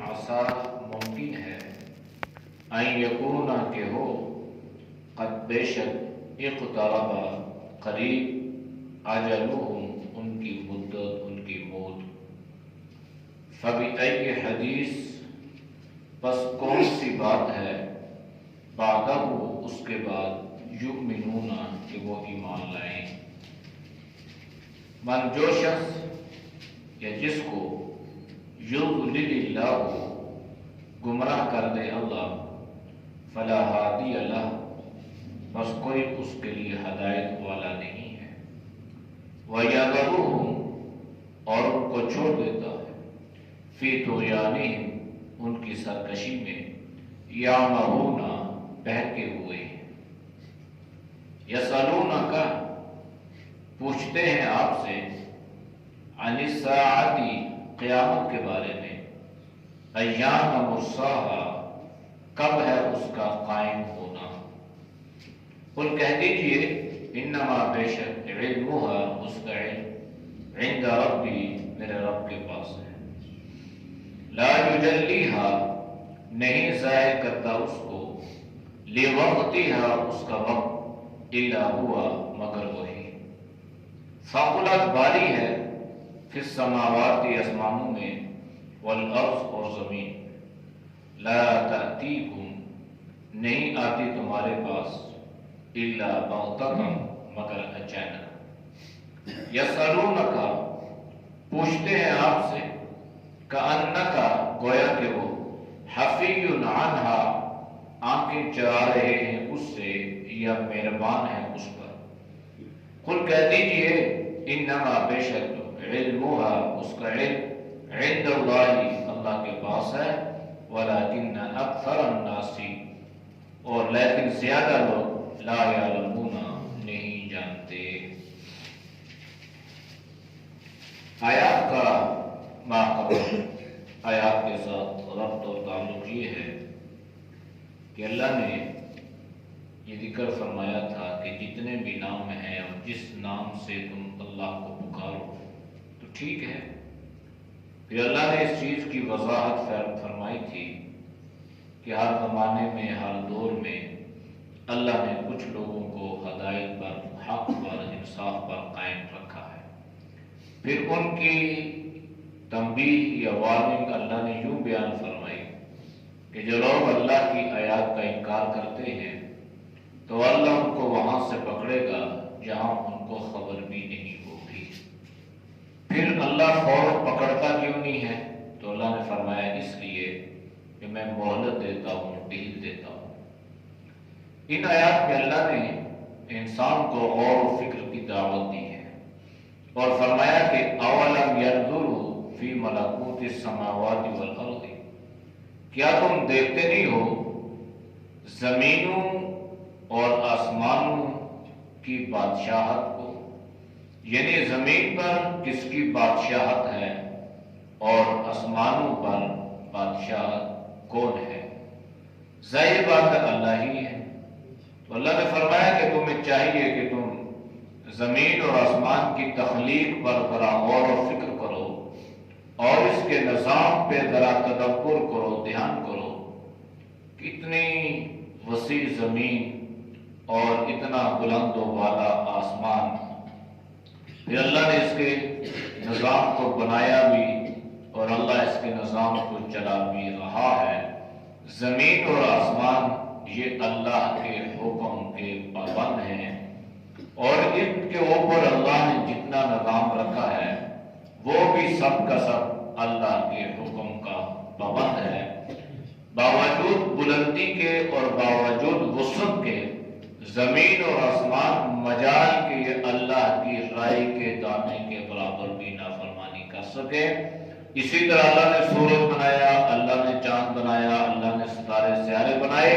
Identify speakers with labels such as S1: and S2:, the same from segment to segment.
S1: عسا ممکن ہے، ان یکونا کہ ہو، قد بے شک اقترب قریب، اجلہم ان کی مدت، ان کی موت۔ فبأی حدیث پس کون سی بات ہے، بعدہ اس کے بعد، یؤمنون کہ وہ ایمان لائیں۔ من جو شخص یا جس کو یضلل اللہ گمراہ کر دے اللہ، فلا ہادی لہ بس کوئی اس کے لیے ہدایت والا نہیں ہے۔ وَيَذَرُهُمْ اور ان کو چھوڑ دیتا ہے، فی طغیانہم ان کی سرکشی میں، یعمہون بہکے ہوئے ہیں۔ یسألونک پوچھتے ہیں آپ سے، عن الساعۃ قیامت کے بارے میں، ایان مرساہا کب ہے اس کا قائم ہونا۔ قل کہہ دیجئے، انما بے شک علمھا اس کا علم، عند ربی میرے رب کے پاس ہے، لا یجلیھا نہیں ظاہر کرتا اس کو، لوقتھا اس کا وقت، الا ہوا مگر وہی، ثقلت باری ہے، فی السماوات آسمانوں میں، والارض اور زمین، لا تأتیکم نہیں آتی تمہارے پاس، الا بغتۃ مگر اچانک۔ یسألونک پوچھتے ہیں آپ سے، کأنک گویا کہ وہ، حفی عنہا آنکھیں چرا رہے ہیں اس سے، یا مہربان ہیں اس پر۔ قل کہہ دیجئے، انما بے شک علمھا اس کا علم، عند اللہ اللہ کے پاس ہے، ولکن اکثر الناس اور لیکن زیادہ لوگ، لا یعلمون نہیں جانتے۔ آیات کا ماقبل آیات کے ساتھ ربط اور تعلق یہ ہے کہ اللہ نے یہ ذکر فرمایا تھا کہ جتنے بھی نام ہیں اور جس نام سے تم اللہ کو پکارو تو ٹھیک ہے۔ پھر اللہ نے اس چیز کی وضاحت فرمائی تھی کہ ہر زمانے میں، ہر دور میں اللہ نے کچھ لوگوں کو ہدایت پر، حق پر، انصاف پر قائم رکھا ہے۔ پھر ان کی تنبیہ یا وارننگ اللہ نے یوں بیان فرمائی کہ جو لوگ اللہ کی آیات کا انکار کرتے ہیں تو اللہ ان کو وہاں سے پکڑے گا جہاں ان کو خبر بھی نہیں ہوگی۔ پھر اللہ فوراً پکڑتا کیوں نہیں ہے؟ تو اللہ نے فرمایا اس لیے کہ میں مہلت دیتا ہوں، ڈھیل دیتا ہوں۔ ان آیات میں اللہ نے انسان کو غور و فکر کی دعوت دی ہے اور فرمایا کہ اولم ينظروا فی ملکوت السماوات والارض، کیا تم دیکھتے نہیں ہو زمینوں اور آسمانوں کی بادشاہت کو، یعنی زمین پر کس کی بادشاہت ہے اور آسمانوں پر بادشاہت کون ہے؟ ظاہر بات ہے اللہ ہی ہے۔ تو اللہ نے فرمایا کہ تمہیں چاہیے کہ تم زمین اور آسمان کی تخلیق پر ذرا غور و فکر کرو اور اس کے نظام پہ ذرا تدبر کرو، دھیان کرو۔ کتنی وسیع زمین اور اتنا بلند و بالا آسمان، پھر اللہ نے اس کے نظام کو بنایا بھی اور اللہ اس کے نظام کو چلا بھی رہا ہے۔ زمین اور آسمان یہ اللہ کے حکم کے پابند ہیں، اور ان کے اوپر اللہ نے جتنا نظام رکھا ہے وہ بھی سب کا سب اللہ کے حکم کا پابند ہے۔ باوجود بلندی کے اور باوجود وسعت کے، زمین اور آسمان مجال کے یہ اللہ کی رائے کے دانے کے برابر بھی نافرمانی کر سکے۔ اسی طرح اللہ نے سورج بنایا، اللہ نے چاند بنایا، اللہ نے ستارے سیارے بنائے،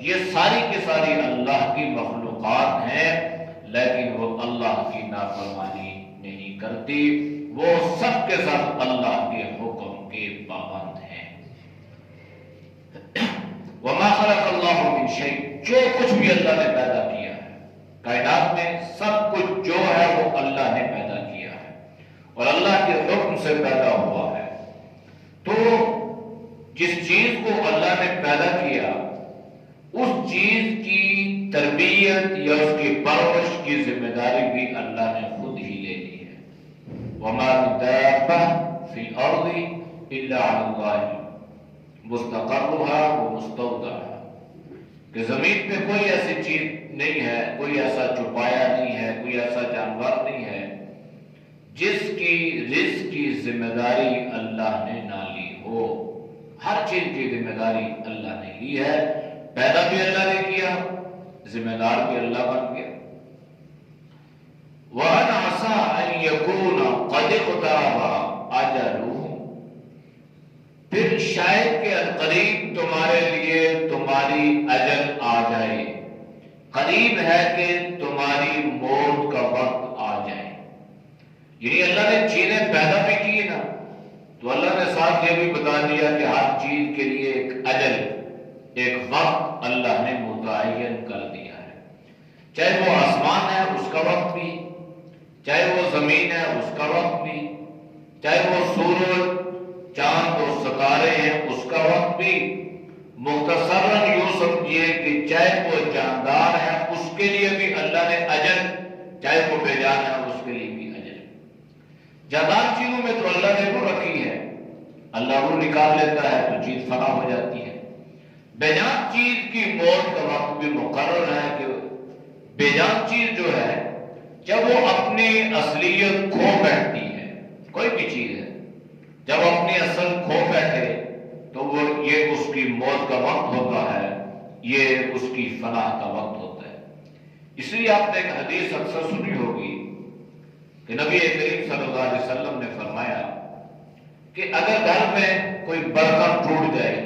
S1: یہ ساری کی ساری اللہ کی مخلوقات ہیں، لیکن وہ اللہ کی نافرمانی نہیں کرتی، وہ سب کے سب اللہ کے حکم کے پابند ہیں۔ وما خلق اللہ من شیء، جو کچھ بھی اللہ نے پیدا کیا ہے کائنات میں، سب کچھ جو ہے وہ اللہ نے پیدا کیا ہے اور اللہ کے حکم سے پیدا ہوا ہے۔ تو جس چیز کو اللہ نے پیدا کیا اس چیز کی تربیت یا اس کی پرورش کی ذمہ داری بھی اللہ نے خود ہی لے لی ہے۔ وَمَا مِن دَابَّةٍ فِي الْأَرْضِ إِلَّا عَلَى اللَّهِ مُسْتَقَرُّهَا وَمُسْتَوْدَعُهَا، کہ زمین پہ کوئی ایسی چیز نہیں ہے، کوئی ایسا چھپایا نہیں ہے، کوئی ایسا جانور نہیں ہے جس کی رزق کی ذمہ داری اللہ نے نہ لی ہو۔ ہر چیز کی ذمہ داری اللہ نے لی ہے، پیدا بھی اللہ نے کیا، ذمہ دار بھی اللہ بن گیا۔ وَأَنْ عَسَىٰ أَنْ يَكُونَ قَدِ اقْتَرَبَ أَجَلُهُمْ، پھر شاید کہ قریب تمہارے لیے تمہاری اجل آ جائے، قریب ہے کہ تمہاری موت کا وقت آ جائے۔ یعنی اللہ نے چیزیں پیدا بھی کی نا، تو اللہ نے ساتھ یہ بھی بتا دیا کہ ہر چیز کے لیے ایک اجل، ایک وقت اللہ نے متعین کر دیا ہے۔ چاہے وہ آسمان ہے اس کا وقت بھی، چاہے وہ زمین ہے اس کا وقت بھی، چاہے وہ سورج چاند اور ستارے ہیں اس کا وقت بھی۔ مختصراً یوں سمجھیے کہ چاہے وہ جاندار ہے اس کے لیے بھی اللہ نے اجل، چاہے وہ بے جان ہے اس کے لیے بھی اجل۔ جاندار چیزوں میں تو اللہ نے روح رکھی ہے، اللہ روح نکال لیتا ہے تو چیز فنا ہو جاتی ہے۔ بے جان چیز کی موت کا وقت بھی مقرر ہے کہ بے جان چیز جو ہے جب وہ اپنی اصلیت کھو بیٹھتی ہے، کوئی بھی چیز ہے جب اپنی اصل کھو بیٹھے تو وہ یہ اس کی موت کا وقت ہوتا ہے، یہ اس کی فنا کا وقت ہوتا ہے۔ اس لیے آپ نے ایک حدیث اکثر سنی ہوگی کہ نبی کریم صلی اللہ علیہ وسلم نے فرمایا کہ اگر گھر میں کوئی برتن ٹوٹ جائے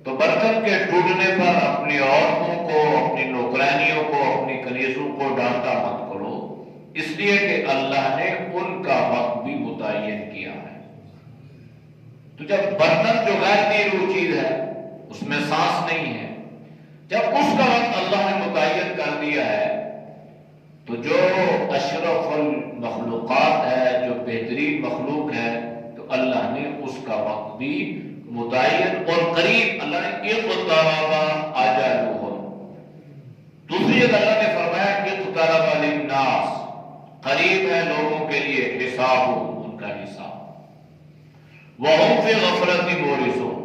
S1: تو برتن کے ٹوٹنے پر اپنی عورتوں کو، اپنی نوکرانیوں کو، اپنی کنیزوں کو ڈانٹا مت کرو، اس لیے کہ اللہ نے ان کا وقت بھی متعین کیا ہے۔ تو جب برتن جو غیر نیرو چیز ہے اس میں سانس نہیں ہے، جب اس کا وقت اللہ نے متعین کر دیا ہے تو جو اشرف المخلوقات ہے، جو بہترین مخلوق ہے، تو اللہ نے اس کا وقت بھی متعین اور قریب، اللہ نے اقترب اجلہم۔ دوسری جگہ اللہ نے فرمایا اقترب للناس، قریب ہے لوگوں کے لیے حسابہم، ان کا حساب۔ وَهُمْ فِي غَفْلَةٍ مُعْرِضُونَ،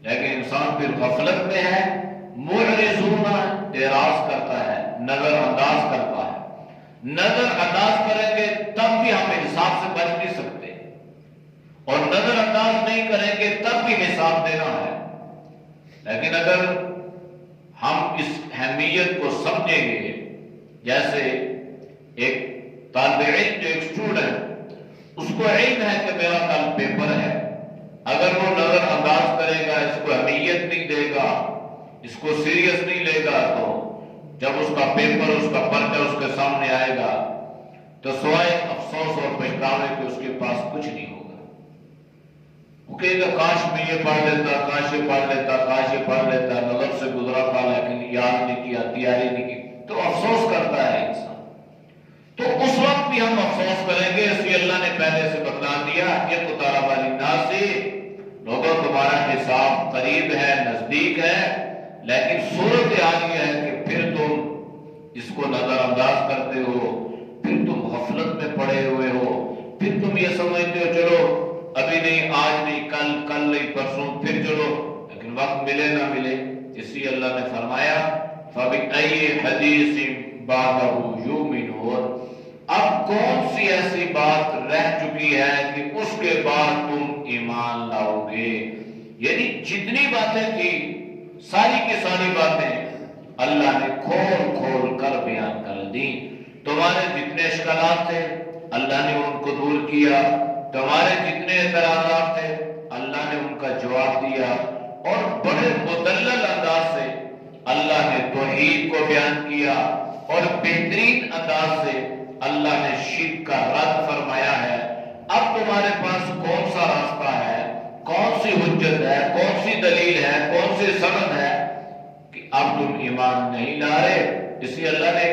S1: لیکن انسان پھر غفلت میں ہے، معرضون اعراض کرتا ہے، نظر انداز کرتا ہے۔ نظر انداز کریں گے تب بھی ہم حساب سے بچ نہیں سکتے، اور نظر انداز نہیں کریں گے تب بھی حساب دینا ہے۔ لیکن اگر ہم اس اہمیت کو سمجھیں گے، جیسے ایک طالب علم جو ایک اسٹوڈنٹ، اس کو علم ہے کہ میرا کل پیپر ہے، اگر وہ نظر انداز کرے گا، اس کو اہمیت نہیں دے گا، اس کو سیریس نہیں لے گا، تو جب اس کا پیپر، اس کا پرچہ اس کے سامنے آئے گا تو سوائے افسوس اور پچھتاوے کہ اس کے پاس کچھ نہیں ہوگا۔ وہ کہے گا کاش میں یہ پڑھ لیتا، کاش یہ پڑھ لیتا، کاش یہ پڑھ لیتا، نظر سے گزرا تھا لیکن یاد نہیں کیا، تیاری نہیں کی، تو افسوس کرتا ہے انسان۔ تو اس وقت بھی ہم افسوس کریں گے، اس لیے اللہ نے پہلے سے بتلا دیا اقترب للناس، لوگوں تمہارا حساب قریب ہے، نزدیک ہے، لیکن صورت حال یہ ہے کہ پھر تم اس کو نظر انداز کرتے ہو، پھر تم غفلت میں پڑے ہوئے ہو، پھر تم یہ سمجھتے ہو چلو ابھی نہیں، آج نہیں، کل نہیں، پرسوں، پھر چلو، لیکن وقت ملے نہ ملے۔ اس لیے اللہ نے فرمایا فَبِأَيِّ حَدِيثٍ بَعْدَهُ يُؤْمِنُونَ، اب کون سی ایسی بات رہ چکی ہے کہ اس کے بعد تم ایمان لاؤ گے؟ یعنی جتنی باتیں تھی ساری کی ساری باتیں اللہ نے کھول کھول کر بیان کر دی۔ تمہارے جتنے اشکالات تھے اللہ نے ان کو دور کیا، تمہارے جتنے اعتراضات تھے اللہ نے ان کا جواب دیا، اور بڑے مدلل انداز سے اللہ نے توحید کو بیان کیا، اور بہترین انداز سے اللہ نے شرک کا رد فرمایا ہے۔ اب تمہارے پاس کون سا راستہ ہے، کون سی حجت ہے، کون سی دلیل ہے، کون سی سند ہے کہ اب تم ایمان نہیں لا رہے؟ اس لیے اللہ نے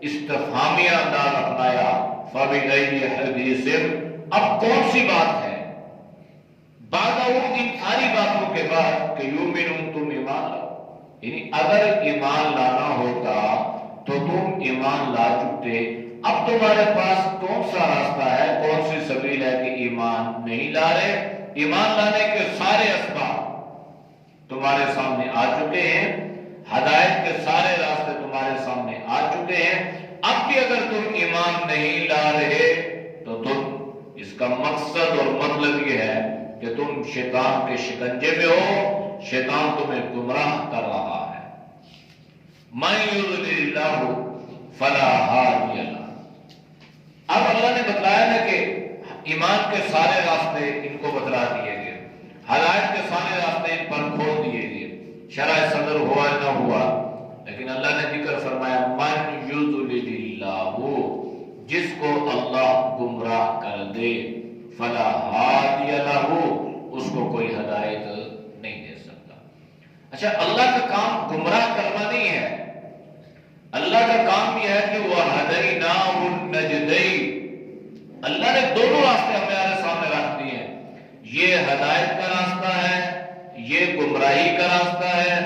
S1: استفہامیہ انداز اپنایا، فَبِأَيِّ حَدِيثٍ، اب کون سی بات ہے بعد ان ساری باتوں کے کے بعد کہ یؤمنون تم ایمان لاؤ، یعنی اگر ایمان لانا ہوتا تو تم ایمان لا چکتے، اب تمہارے پاس کون سا راستہ ہے، کون سی سبیل ہے کہ ایمان نہیں لا رہے؟ ایمان لانے کے سارے اسباب تمہارے سامنے آ چکے ہیں، ہدایت کے سارے راستے تمہارے سامنے آ چکے ہیں، اب بھی اگر تم ایمان نہیں لا رہے تو تم، اس کا مقصد اور مطلب یہ ہے کہ تم شیطان کے شکنجے میں ہو، شیطان تمہیں گمراہ کر رہا ہے۔ مَن يُضْلِلِ اللَّهُ فَلَا هَادِيَ لَهُ۔ اب اللہ نے بتلایا نا کہ ایمان کے سارے راستے ان کو بتلا دیے گئے، ہدایت کے سارے راستے ان پر کھول دیے گئے، شرح صدر ہوا نہ ہوا، لیکن اللہ نے ذکر فرمایا من یضلل اللہ، جس کو اللہ گمراہ کر دے، فلا ہادی لہ، اس کو کوئی ہدایت نہیں دے سکتا۔ اچھا، اللہ کا کام گمراہ کرنا نہیں ہے، اللہ کا کام یہ ہے کہ وَہَدَيْنَاهُ النَّجْدَيْنِ، اللہ نے دونوں راستے ہمارے سامنے رکھ دیے ہیں، یہ ہدایت کا راستہ ہے، یہ گمراہی کا راستہ ہے،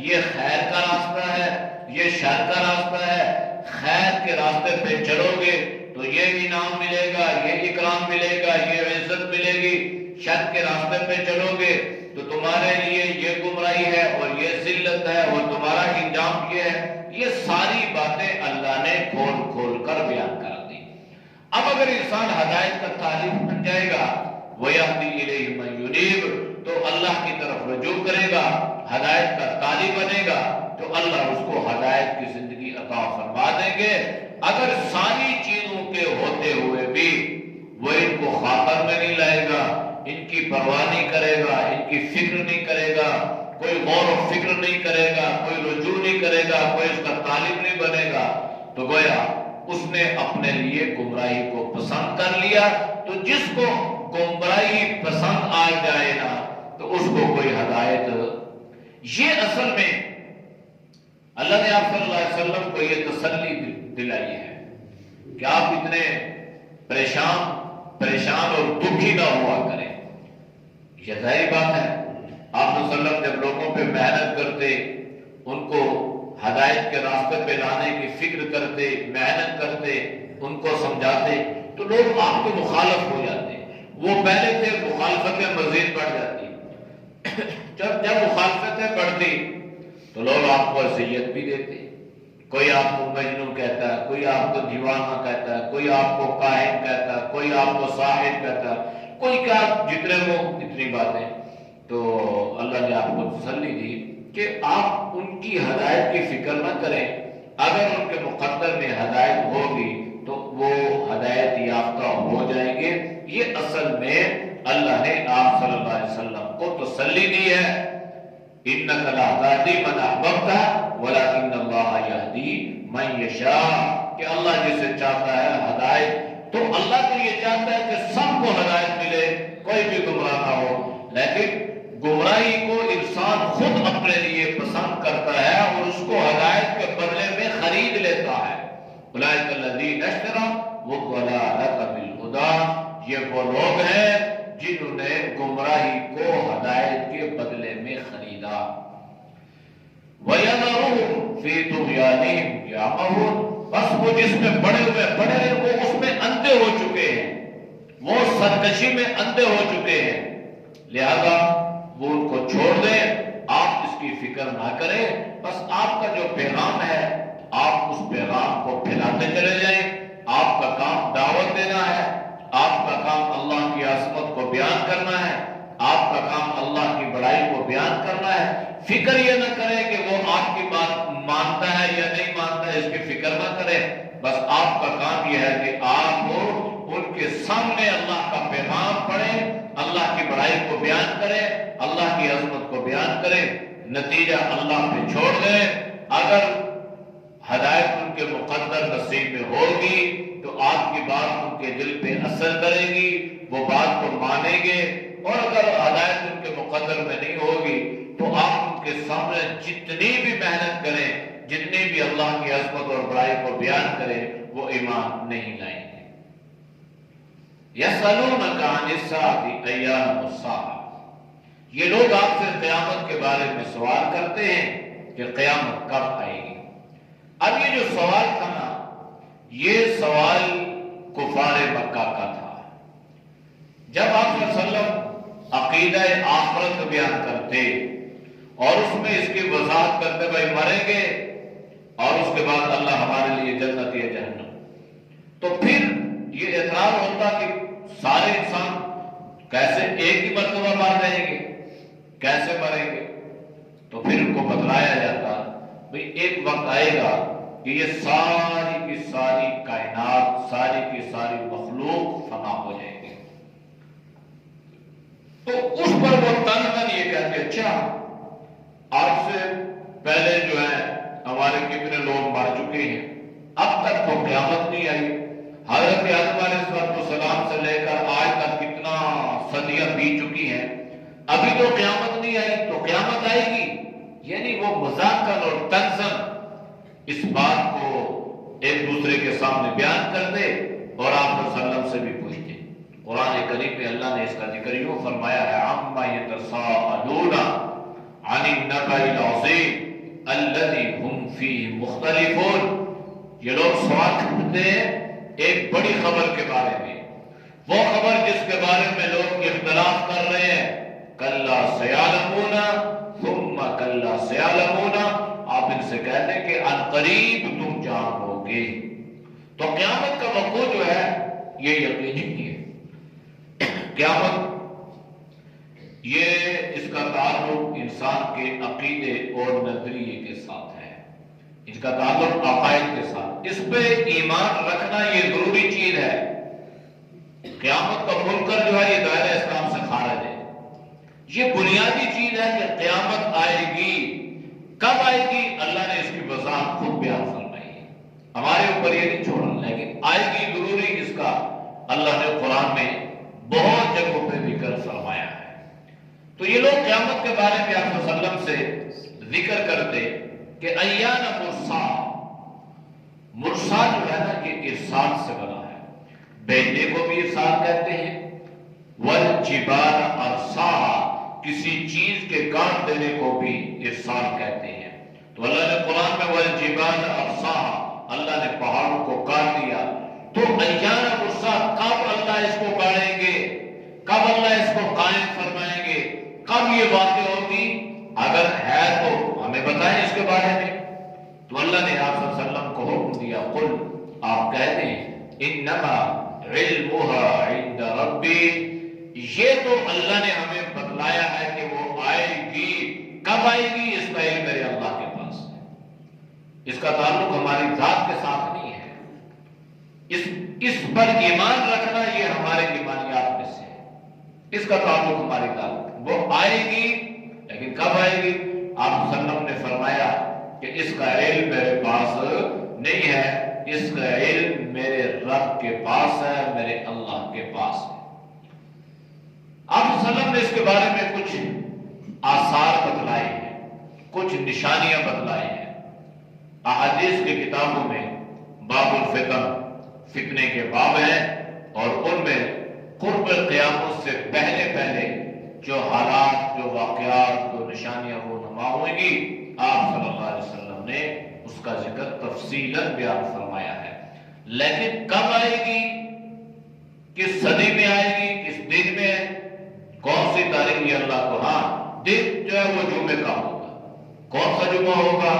S1: یہ خیر کا راستہ ہے، یہ شر کا راستہ ہے۔ خیر کے راستے پہ چلو گے تو یہ انعام ملے گا، یہ اکرام ملے گا، یہ عزت ملے گی، شر کے راستے پہ چلو گے تو تمہارے لیے یہ گمراہی ہے اور یہ ذلت ہے اور تمہارا انجام یہ ہے۔ یہ ساری باتیں اللہ نے کھول کھول کر بیان کر دی۔ اب اگر انسان ہدایت کا طالب بن جائے گا، وَيَهْدِي إِلَيْهِ مَن يُنِيبُ، تو اللہ کی طرف رجوع کرے گا، ہدایت کا طالب بنے گا تو اللہ اس کو ہدایت کی زندگی عطا فرما دیں گے۔ اگر ساری چیزوں کے ہوتے ہوئے بھی وہ ان کو خاطر میں نہیں لائے گا، ان کی پرواہ نہیں کرے گا، ان کی فکر نہیں کرے گا، کوئی غور و فکر نہیں کرے گا، کوئی رجوع نہیں کرے گا، کوئی اس کا طالب نہیں بنے گا، تو گویا اس نے اپنے لیے گمراہی کو پسند کر لیا۔ تو جس کو گمراہی پسند آ جائے نا تو اس کو کوئی ہدایت، یہ اصل میں اللہ نے آپ صلی اللہ علیہ وسلم کو یہ تسلی دلائی ہے کہ آپ اتنے پریشان اور دکھی نہ ہوا کریں۔ یہ ظاہری بات ہے، آپ صلی اللہ علیہ وسلم جب لوگوں پہ محنت کرتے، ان کو ہدایت کے راستے پہ لانے کی فکر کرتے، محنت کرتے، ان کو سمجھاتے تو لوگ آپ کے مخالف ہو جاتے، وہ پہلے تھے، مخالفتیں مزید بڑھ جاتی، جب مخالفتیں بڑھتی تو لوگ آپ کو اذیت بھی دیتے، کوئی آپ کو مجنون کہتا ہے، کوئی آپ کو دیوانہ کہتا ہے، کوئی آپ کو کاہن کہتا ہے، کوئی آپ کو ساحر کہتا ہے، کوئی کیا، جتنے وہ اتنی باتیں۔ تو اللہ نے آپ کو تسلی دی کہ آپ ان کی ہدایت کی فکر نہ کریں، اگر ان کے مقدر میں ہدایت ہوگی تو وہ ہدایت یافتہ ہو جائیں گے۔ یہ اصل میں اللہ نے آپ صلی اللہ علیہ وسلم کو تسلی دی ہے، اِنَّكَ لَا تَهْدِي مَنْ أَحْبَبْتَ وَلَكِنَّ اللَّهَ يَهْدِي مَنْ يَشَاءُ، کہ اللہ جسے چاہتا ہے ہدایت، تو اللہ تو یہ چاہتا ہے کہ سب کو ہدایت ملے، کوئی بھی گمراہ نہ ہو، لیکن گمراہی کو انسان خود اپنے لیے پسند کرتا ہے اور اس کو ہدایت کے بدلے میں خرید لیتا ہے۔ أُولَٰئِكَ الَّذِينَ اشْتَرَوُا الضَّلَالَةَ بِالْهُدَىٰ، یہ وہ لوگ ہیں جنہوں نے گمراہی کو ہدایت کے بدلے میں خریدا۔ وَيَذَرُهُمْ فِي طُغْيَانِهِمْ يَعْمَهُونَ، بس وہ جس میں بڑے وہ اس میں اندھے ہو چکے ہیں، وہ سرکشی میں اندھے ہو چکے ہیں، لہذا وہ ان کو چھوڑ دیں، آپ اس کی فکر نہ کریں، بس آپ کا جو پیغام ہے آپ اس پیغام کو پھیلاتے چلے جائیں، آپ کا کام دعوت دینا ہے، آپ کا کام اللہ کی عظمت کو بیان کرنا ہے، آپ کا کام اللہ کی بڑائی کو بیان کرنا ہے۔ فکر یہ نہ کریں کہ وہ آپ کی بات مانتا ہے یا نہیں مانتا ہے، اس کی فکر نہ کریں، بس آپ کا کام یہ ہے کہ آپ ان کے سامنے اللہ کا پیغام پڑھیں، اللہ کی بڑائی کو بیان کریں، اللہ کی عظمت کو بیان کریں، نتیجہ اللہ پہ چھوڑ دیں۔ اگر ہدایت ان کے مقدر نصیب میں ہوگی تو آپ کی بات ان کے دل پہ اثر کرے گی، وہ بات کو مانیں گے، اور اگر ہدایت ان کے مقدر میں نہیں ہوگی تو آپ ان کے سامنے جتنی بھی محنت کریں، جتنی بھی اللہ کی عظمت اور بڑائی کو بیان کریں، وہ ایمان نہیں لائیں گے۔ يَسْأَلُونَكَ عَنِ السَّاعَةِ أَيَّانَ مُرْسَاهَا، یہ لوگ آپ سے قیامت کے بارے میں سوال کرتے ہیں کہ قیامت کب آئے گی۔ اب یہ جو سوال تھا نا، یہ سوال کفار مکہ کا تھا۔ جب آپ صلی اللہ علیہ وسلم عقیدہ آخرت بیان کرتے اور اس میں اس کی وضاحت کرتے بھائی مریں گے اور اس کے بعد اللہ ہمارے لیے جنت یا جہنم، تو پھر یہ اعتراض ہوتا کہ سارے انسان کیسے ایک ہی مرتبہ مر جائیں گے، کیسے مریں گے؟ تو پھر ان کو بتلایا جاتا بھئی ایک وقت آئے گا کہ یہ ساری کی ساری کائنات، ساری کی ساری مخلوق فنا ہو جائے گی۔ تو اس پر وہ تنہاً یہ کہتے اچھا آپ سے پہلے جو ہے ہمارے کتنے لوگ مر چکے ہیں، اب تک تو قیامت نہیں آئی۔ حضرت آدم علیہ السلام سے لے کر آج تک کتنا صدیاں بیت چکی ہیں، ابھی تو قیامت نہیں آئی، تو قیامت آئے گی؟ یعنی وہ مذاقاً اور طنزاً اس بات کو ایک دوسرے کے سامنے بیان کر دے اور آپ صلی اللہ علیہ وسلم سے بھی پوچھتے۔ قرآن کریم میں اللہ نے اس کا ذکر یوں فرمایا ہے عما یتساءلون عن النبأ العظیم الذی هم فیہ مختلفون۔ یہ لوگ سوال کرتے ہیں ایک بڑی خبر کے بارے میں، وہ خبر جس کے بارے میں لوگ اختلاف کر رہے ہیں، کلا سیعلمون ثم کلا سیعلمون۔ آپ ان سے کہتے ہیں کہ عنقریب تم جانو گے۔ تو قیامت کا وقوع جو ہے یہ یقینی ہے۔ قیامت یہ اس کا تعلق انسان کے عقیدے اور نظریے کے ساتھ ہے، اس کا تعلق عقائد کے ساتھ، اس پہ ایمان رکھنا یہ ضروری چیز ہے۔ قیامت کا منکر جو ہے یہ دائرہ اسلام سے خارج ہے۔ یہ بنیادی چیز ہے کہ قیامت آئے گی، کب آئے گی اللہ نے اس کی وضاحت خود بیان فرمائی ہے، ہمارے اوپر یہ نہیں چھوڑا، لیکن آئے گی ضروری، اس کا اللہ نے قرآن میں بہت جگہوں پہ ذکر فرمایا ہے۔ تو یہ لوگ قیامت کے بارے میں آپ صلی اللہ علیہ وسلم سے ذکر کرتے کہ ایان مرسا، مرسا جو ہے نا یہ ارسال سے بنا ہے، بیٹے کو بھی ارسال کہتے ہیں، والجبال ارسا، کسی چیز کے کاٹ دینے کو بھی ارسال کہتے ہیں۔ تو اللہ نے قرآن میں والجبال ارسا، اللہ نے پہاڑوں کو کاٹ دیا۔ تو ایان مرسا، کب اللہ اس کو کاٹیں گے، کب اللہ اس کو قائم فرمائیں گے، کب یہ واقع ہوگی؟ اگر ہے تو ہمیں بتائیں اس کے بارے میں۔ تو اللہ نے آپ صلی اللہ علیہ وسلم کو حکم دیا قل، آپ کہہ دیں انما علمها عند ربی، یہ تو اللہ نے ہمیں بتلایا ہے کہ وہ آئے گی، کب آئے گی اس کا علم میرے اللہ کے پاس ہے، اس کا تعلق ہماری ذات کے ساتھ نہیں ہے۔ اس پر ایمان رکھنا یہ ہمارے ایمانیات میں سے ہے، اس کا تعلق ہماری ذات، وہ آئے گی لیکن کب آئے گی؟ آپ صلی اللہ علیہ وسلم نے فرمایا کہ اس کا علم میرے پاس نہیں ہے، اس کا علم میرے رب کے پاس ہے، میرے اللہ کے پاس ہے۔ آپ صلی اللہ علیہ وسلم نے اس کے بارے میں کچھ آثار بتلائے ہیں، کچھ نشانیاں بتلائے ہیں۔ احادیث کی کتابوں میں باب الفتن، فتنے کے باب ہیں، اور ان میں قرب قیامت سے پہلے پہلے جو حالات، جو واقعات، جو نشانیاں وہ نما ہوئیں گی، آپ صلی اللہ علیہ وسلم نے اس کا ذکر تفصیلاً بیان فرمایا ہے۔ لیکن کب آئے گی، کس صدی میں آئے گی، کس دن میں، کون سی تاریخ، یہ اللہ کو، ہاں دن جو ہے وہ جمعے کا ہوگا۔ کون سا جمعہ ہوگا؟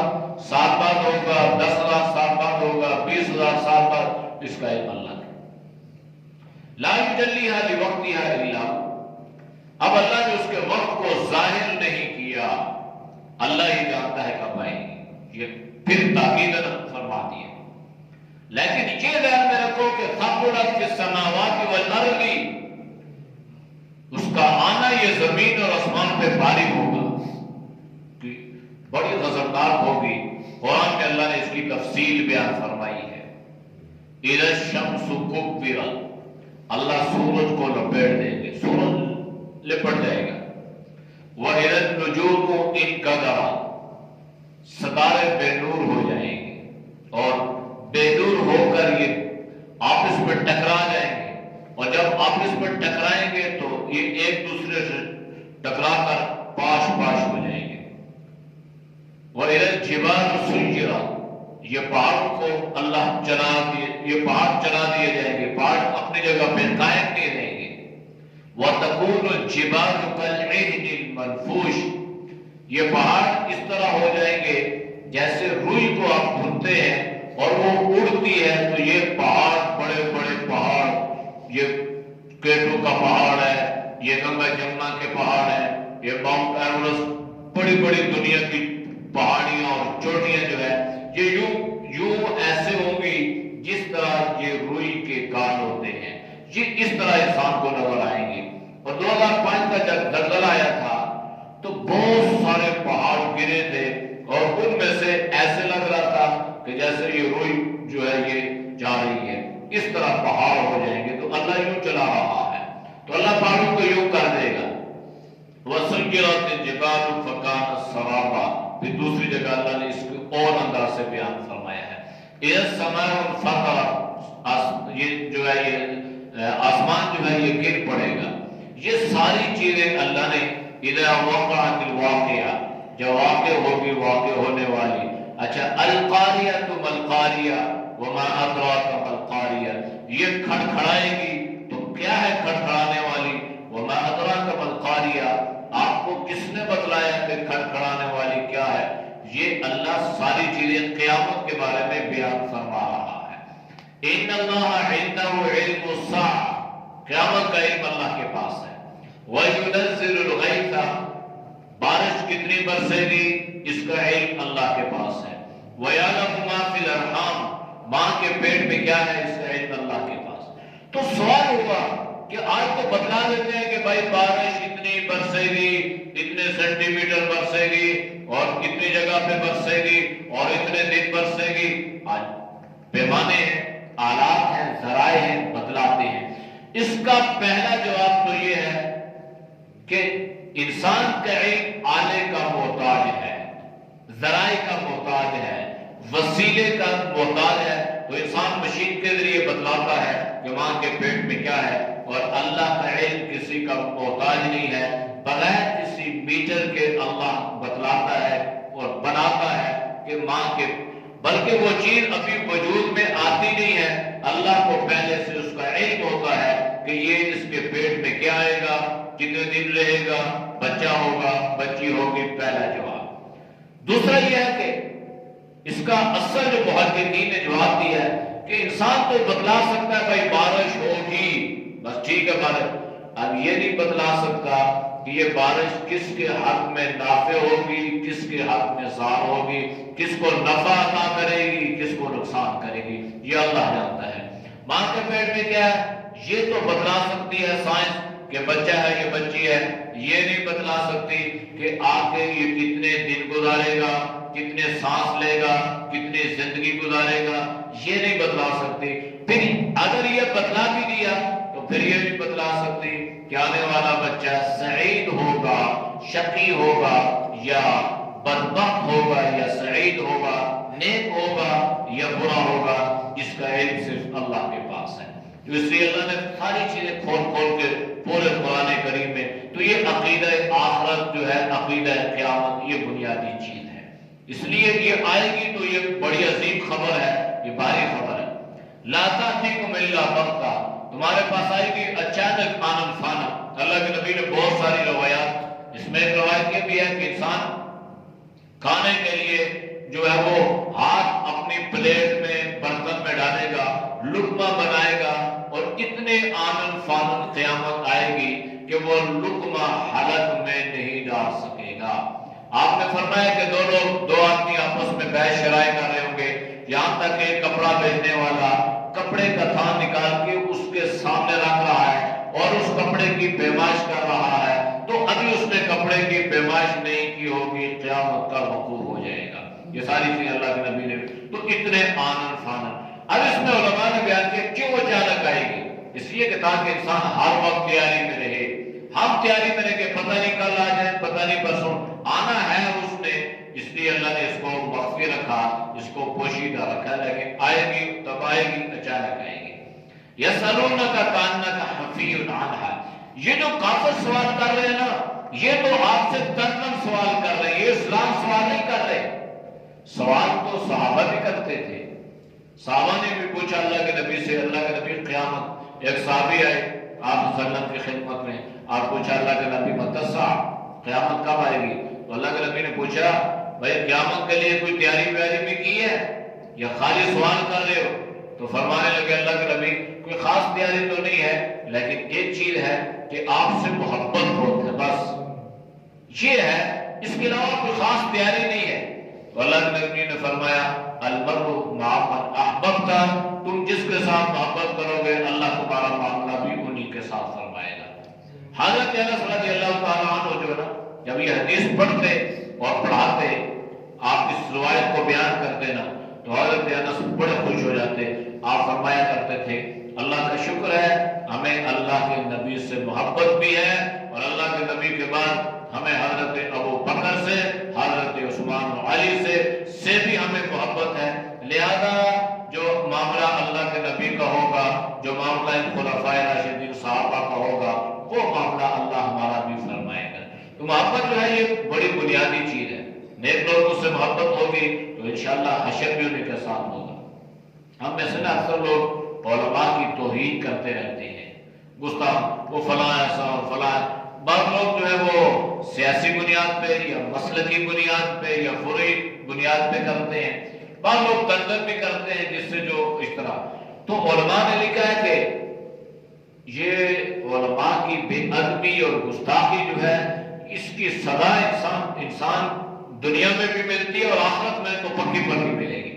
S1: 7 بعد ہوگا، 10,000 سال بعد ہوگا، 20,000 سال بعد، اس کا علم اللہ ہے۔ لا یجلیھا لوقتھا الا ھو، اب اللہ نے اس کے وقت کو ظاہر نہیں کیا، اللہ ہی جانتا ہے کب آئے گی، یہ پھر تاکید فرما دیا۔ لیکن یہ ذہن میں رکھو کہ ثقلت فی السماوات والارض، اس کا آنا یہ زمین اور آسمان پہ بھاری ہوگا، بڑی غضبناک ہوگی۔ قرآن میں اللہ نے اس کی تفصیل بیان فرمائی ہے۔ اذا الشمس کورت، اللہ سورج کو لپیٹ دیں گے، سورج لپٹ جائے گا۔ وَإِذَا النُّجُومُ انْكَدَرَتْ، ستارے بے نور ہو جائیں گے اور بے نور ہو کر یہ آپس میں ٹکرا جائیں گے، اور جب آپس میں ٹکرائیں گے تو یہ ایک دوسرے سے ٹکرا کر الجبال سیرت، یہ پہاڑوں کو اللہ چلا دیے، یہ پہاڑ چلا دیے جائیں گے، پہاڑ اپنی جگہ پہ قائم نہیں رہیں گے۔ وَتَكُونُ الْجِبَالُ كَالْعِهْنِ الْمَنْفُوشِ، یہ پہاڑ اس طرح ہو جائیں گے جیسے روئی کو آپ بھونتے ہیں اور وہ اڑتی ہے، تو یہ پہاڑ بڑے بڑے پہاڑ، یہ کیٹو کا پہاڑ ہے، یہ گنگا جمنا کے پہاڑ ہیں، یہ ماؤنٹ ایورسٹ، بڑی بڑی دنیا کی پہاڑیاں اور چوٹیاں جو ہے یہ یوں ایسے ہوں گی جس طرح یہ روئی کے گال ہوتے ہیں، یہ اس طرح انسان کو نظر آئیں گے۔ اور 2005 کا جب زلزلہ آیا تھا تو بہت سارے پہاڑ گرے تھے اور ان میں سے ایسے لگ رہا تھا کہ جیسے یہ روئی جو ہے یہ جا رہی ہے، اس طرح پہاڑ ہو جائیں گے۔ تو اللہ یوں چلا رہا ہے، تو اللہ پہاڑوں کو یوں کر دے گا۔ وَسُيِّرَتِ الْجِبَالُ فَكَانَتْ سَرَابًا، پھر دوسری جگہ اللہ نے اس کو اور انداز سے بیان فرمایا ہے۔ اِذَا السَّمَاءُ انفَطَرَتْ، یہ جو ہے یہ آسمان جو ہے یہ گر پڑے گا۔ یہ ساری چیزیں اللہ نے اِذَا وَقَعَتِ الْوَاقِعَةُ، جو واقع ہوگی، واقع ہونے والی۔ اچھا، الْقَارِعَةُ مَا الْقَارِعَةُ وَمَا أَدْرَاكَ مَا الْقَارِعَةُ، یہ کھڑکھڑائے گی تو کیا ہے کھڑکھڑانے والی؟ وَمَا أَدْرَاكَ مَا الْقَارِعَةُ، آپ کو کس نے بتلایا کہ کھڑکھڑانے والی کیا ہے؟ یہ اللہ ساری چیزیں قیامت کے بارے میں بیان فرما رہا ہے۔ ان اللہ عنده علم الساعہ، قیامت کا علم اللہ کے پاس ہے۔ وَيُنَزِّلُ الْغَيْثَ، بارش کتنی برسے گی اس کا علم اللہ کے پاس ہے۔ وَيَعْلَمُ مَا فِي الْأَرْحَامِ، ماں کے پیٹ میں کیا ہے اس کا علم اللہ کے پاس۔ تو سوال ہوا کہ آج تو بتلا دیتے ہیں کہ بھائی بارش اتنی برسے گی، اتنے سینٹی میٹر برسے گی اور اتنی جگہ پہ برسے گی اور اتنے دن برسے گی۔ آج پیمانے ہیں، آلات ہیں، ذرائع ہیں، بتلاتے ہیں۔ اس کا پہلا جواب تو یہ ہے کہ انسان کا علم آلے کا محتاج ہے، ذرائع کا محتاج ہے، وسیلے کا محتاج ہے۔ تو انسان مشین کے ذریعے بتلاتا ہے کہ ماں کے پیٹ میں کیا ہے، اور اللہ کا علم کسی کا محتاج نہیں ہے، بغیر کسی میٹر کے اللہ بتلاتا ہے اور بناتا ہے کہ ماں کے، بلکہ وہ چیز ابھی وجود میں آتی نہیں ہے، اللہ کو پہلے سے اس کا علم ہوتا ہے کہ یہ اس کے پیٹ میں کیا آئے گا، کتنے دن رہے گا، بچہ ہوگا، بچی ہوگی۔ پہلا جواب۔ دوسرا یہ ہے کہ اس کا اصل جو محققین نے جواب دیا ہے کہ انسان تو بتلا سکتا ہے بھائی بارش ہوگی، بس ٹھیک ہے بارش، اب یہ نہیں بتلا سکتا کہ یہ بارش کس کے حق میں نافع ہوگی، کس کے حق میں ضار ہوگی، کس کو نفع عطا کرے گی، کس کو نقصان کرے گی، یہ اللہ جانتا ہے۔ ماں کے پیٹ میں کیا ہے یہ تو بتلا سکتی ہے سائنس کہ بچہ ہے یہ بچی ہے، یہ نہیں بتلا سکتی کہ آگے یہ کتنے دن گزارے گا، کتنے سانس لے گا، کتنی زندگی گزارے گا، یہ نہیں بتلا سکتی۔ پھر اگر یہ بتلا بھی دیا تو پھر یہ نہیں بتلا سکتی کہ آنے والا بچہ سعید ہوگا، شقی ہوگا یا بدبخت ہوگا یا سعید ہوگا، نیک ہوگا یا برا ہوگا، اس کا علم صرف اللہ کے پاس ہے۔ تو اس لیے اللہ نے ساری چیزیں کھول کھول کے پورے قرآن کریم میں، تو یہ عقیدہ آخرت جو ہے، عقیدہ قیامت، یہ بنیادی چیز ہے۔ اس لیے یہ آئے گی تو یہ بڑی عظیم خبر ہے، یہ بھاری خبر ہے۔ لا تأتیکم الا بغتہ، تمہارے پاس آئے گی اچانک، آنن فانا۔ اللہ کے نبی نے بہت ساری روایات، اس میں ایک روایت یہ بھی ہے کہ انسان کھانے کے لیے جو ہے وہ ہاتھ اپنی پلیٹ میں، برتن میں ڈالے گا، لقمہ بنائے گا، اور اتنے آنن فانن قیامت آئے گی کہ وہ لقمہ حلق میں نہیں ڈال سکے گا۔ آپ نے فرمایا کہ دو آدمی آپس میں بحث شرائع کر رہے ہوں گے، یہاں تک کہ کپڑا بیچنے والا کپڑے کا تھان نکال کے اس کے سامنے رکھ رہا ہے اور اس کپڑے کی پیمائش کر رہا ہے، تو ابھی اس نے کپڑے کی پیمائش نہیں کی ہوگی، قیامت کا وقوع ہو جائے گا۔ یہ ساری چیزیں اللہ کے نبی نے، تو اتنے آنن فانن۔ اب اس میں علماء نے بیان کیا کیوں اچانک آئے گی، اس لیے کہ تاکہ انسان ہر وقت تیاری میں رہے۔ ہم تیاری میں رہے کہ پتہ نہیں کل آ جائے، پتہ نہیں پرسوں آنا ہے اس نے، اس لیے اللہ نے اس کو مخفی رکھا، اس کو پوشیدہ رکھا، لیکن آئے گی تب آئے گی، اچانک آئے گی۔ یسألونک کأنک حفی عنہا، یہ جو کافر سوال کر رہے ہیں نا، یہ تو آپ سے تنم سوال کر رہے ہیں، یہ اسلام سوال نہیں کر رہے۔ سوال تو صحابہ بھی کرتے تھے، صحابہ نے بھی پوچھا اللہ کے نبی سے، اللہ کے نبی قیامت، ایک صحابی آئے آپ صلی اللہ علیہ وسلم کی خدمت میں، آپ پوچھا اللہ کے نبی متی الساعہ، قیامت کب آئے گی؟ تو اللہ کے نبی نے پوچھا بھائی قیامت کے لیے کوئی تیاری ویاری بھی کی ہے یا خالی سوال کر رہے ہو؟ تو فرمانے لگے اللہ کے نبی کوئی خاص تیاری تو نہیں ہے، لیکن ایک چیز ہے کہ آپ سے محبت بہت ہے، بس یہ ہے، اس کے علاوہ کوئی خاص تیاری نہیں ہے۔ تو اللہ کے نبی نے فرمایا المرء مع من احببت، تم جس کے ساتھ محبت کرو گے اللہ تمہارا معاملہ بھی انہی کے ساتھ فرمائے گا۔ حضرت انس رضی اللہ تعالیٰ عنہ جو ہے نا، جب یہ حدیث پڑھتے اور پڑھاتے، آپ اس روایت کو بیان کرتے نا، تو حضرت انس بڑے خوش ہو جاتے۔ آپ فرمایا کرتے تھے اللہ کا شکر ہے ہمیں اللہ کے نبی سے محبت بھی ہے، اور اللہ کے نبی کے بعد ہمیں حضرت ابو بکر سے، حضرت عثمان و علی سے بھی ہمیں محبت ہے، لہذا جو معاملہ اللہ کے نبی کا ہوگا، جو معاملہ خلفائے راشدین صحابہ کا ہوگا، وہ معاملہ اللہ ہمارا بھی فرمائے گا۔ تو محبت جو ہے یہ بڑی بنیادی چیز ہے، نیک لوگوں سے محبت ہوگی تو انشاءاللہ حشر بھی انہیں کے ساتھ ہوگا۔ ہم میں سے نا اکثر لوگ علماء کی توہین کرتے رہتے ہیں، گستاخ وہ فلاں ایسا اور فلاں، بعض لوگ جو ہے وہ سیاسی بنیاد پہ یا مسلکی بنیاد پہ یا فروعی بنیاد پہ کرتے ہیں، بعض لوگ تنقید بھی کرتے ہیں جس سے جو اس طرح۔ تو علماء نے لکھا ہے کہ یہ علماء کی بے ادبی اور گستاخی جو ہے اس کی سزا انسان دنیا میں بھی ملتی ہے اور آخرت میں تو پکی پکی ملے گی۔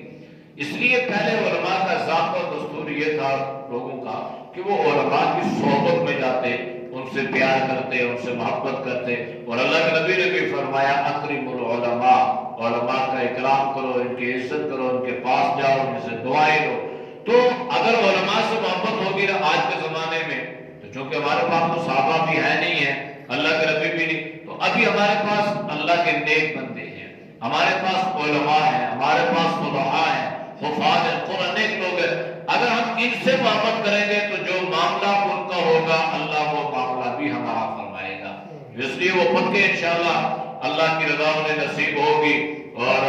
S1: اس لیے پہلے علماء کا ضابطہ اور دستور یہ تھا لوگوں کا کہ وہ علماء کی صحبت میں جاتے، ان سے پیار کرتے، ان سے محبت کرتے، اور اللہ کے نبی نے بھی فرمایا اکرموا العلماء، علماء کا اکرام کرو، ان کی عزت کرو، ان کے پاس جاؤ، ان سے دعائیں لو۔ تو اگر علماء سے محبت ہوگی نا آج کے زمانے میں، تو چونکہ ہمارے پاس تو صحابہ بھی ہے نہیں ہے، اللہ کے نبی بھی نہیں، تو ابھی ہمارے پاس اللہ کے نیک بندے ہیں، ہمارے پاس علماء ہیں، ہمارے پاس فقہاء ہیں، حفاظ قرآن، نیک لوگ ہیں۔ اگر ہم ان سے محبت کریں گے تو جو معاملہ ان کا ہوگا اللہ وہ معاملہ بھی ہمارا فرمائے گا، اس لیے وہ خود کے انشاءاللہ اللہ کی رضا انہیں نصیب ہوگی، اور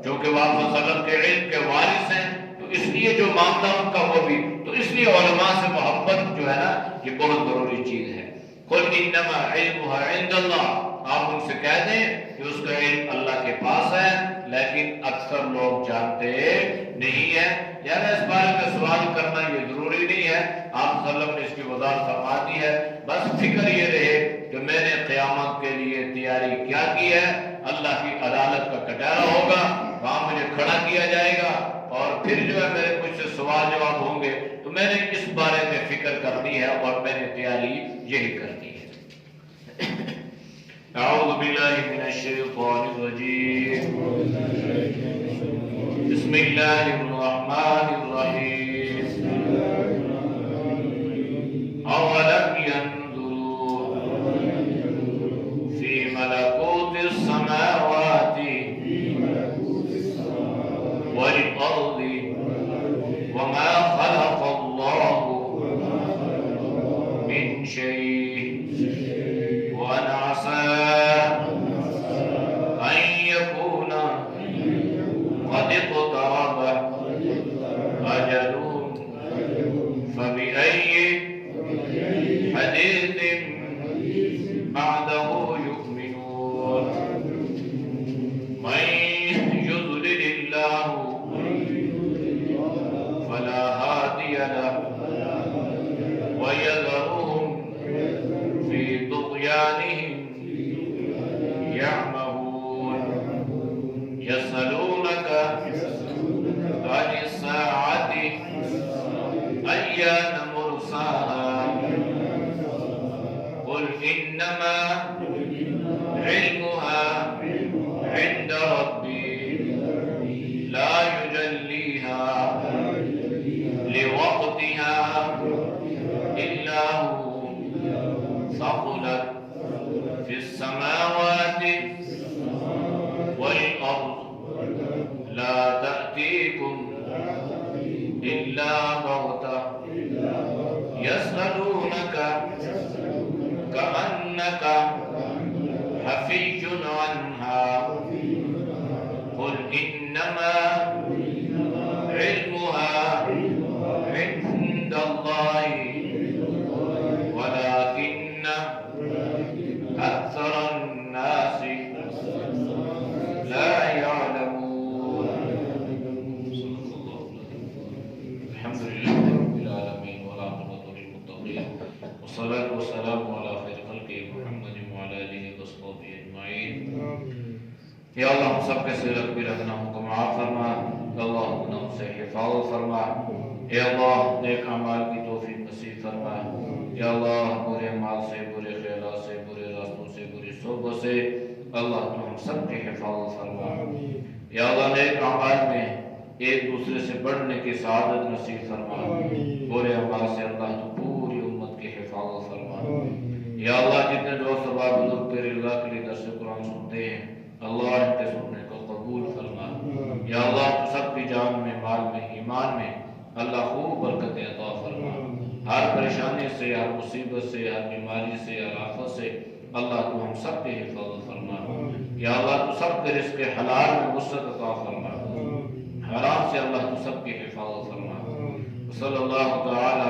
S1: چونکہ وہ آپ صلی اللہ علیہ وسلم کے علم کے وارث ہیں تو اس لیے جو معاملہ ان کا وہ بھی، تو اس لیے علماء سے محبت جو ہے نا یہ بہت ضروری چیز ہے۔ قل انما علمها عند اللہ، آپ ان سے کہہ دیں کہ اس کا علم اللہ کے پاس ہے، لیکن اکثر لوگ جانتے نہیں ہیں، یعنی اس بارے میں سوال کرنا یہ ضروری نہیں ہے، آپ صلی اللہ علیہ وسلم نے اس کی وضاحت فرما دی ہے، بس فکر یہ رہے کہ میں نے قیامت کے لیے تیاری کیا کی ہے، اللہ کی عدالت کا کٹہرا ہوگا، وہاں مجھے کھڑا کیا جائے گا، اور پھر جو ہے میرے کچھ سے سوال جواب ہوں گے، تو میں نے اس بارے میں فکر کرنی ہے اور میں نے تیاری یہی کرنی ہے۔ اعوذ باللہ من الشیطان الرجیم، بسم اللہ الرحمن الرحیم، اولم ينظروا فی ملکوت السماوات والارض وما خلق اللہ من شیء وان عسى ان يكون قد اقترب اجلهم یا اللہ ہم سب کے سیرت بھی رکھنا ہم کو معاف فرما، اللہ گناہوں سے حفاظت فرما، یا اللہ نیک اعمال کی توفیق نصیب فرما، یا اللہ برے مال سے، برے خیالات سے، برے راستوں سے، بری صحبت سے اللہ تو ہم سب کی حفاظت فرما، یا اللہ نیک اعمال میں ایک دوسرے سے بڑھنے کی سعادت نصیب فرما، برے اعمال سے اللہ تو پوری امت کی حفاظت فرما، یا اللہ جتنے دوست احباب بزرگ تیرے رضا کے لیے درس قرآن سنتے ہیں اللہ ان کے سننے کو قبول فرما، یا اللہ تو سب کی جان میں، مال میں، ایمان میں اللہ خوب برکت عطا فرما، ہر پریشانی سے، ہر مصیبت سے، ہر بیماری سے، ہر آفت سے اللہ تو ہم سب کی حفاظت فرما، یا اللہ تو سب کے رزق حلال میں وسعت عطا فرما، حرام سے اللہ تو سب کی حفاظت فرما، صلی اللہ تعالی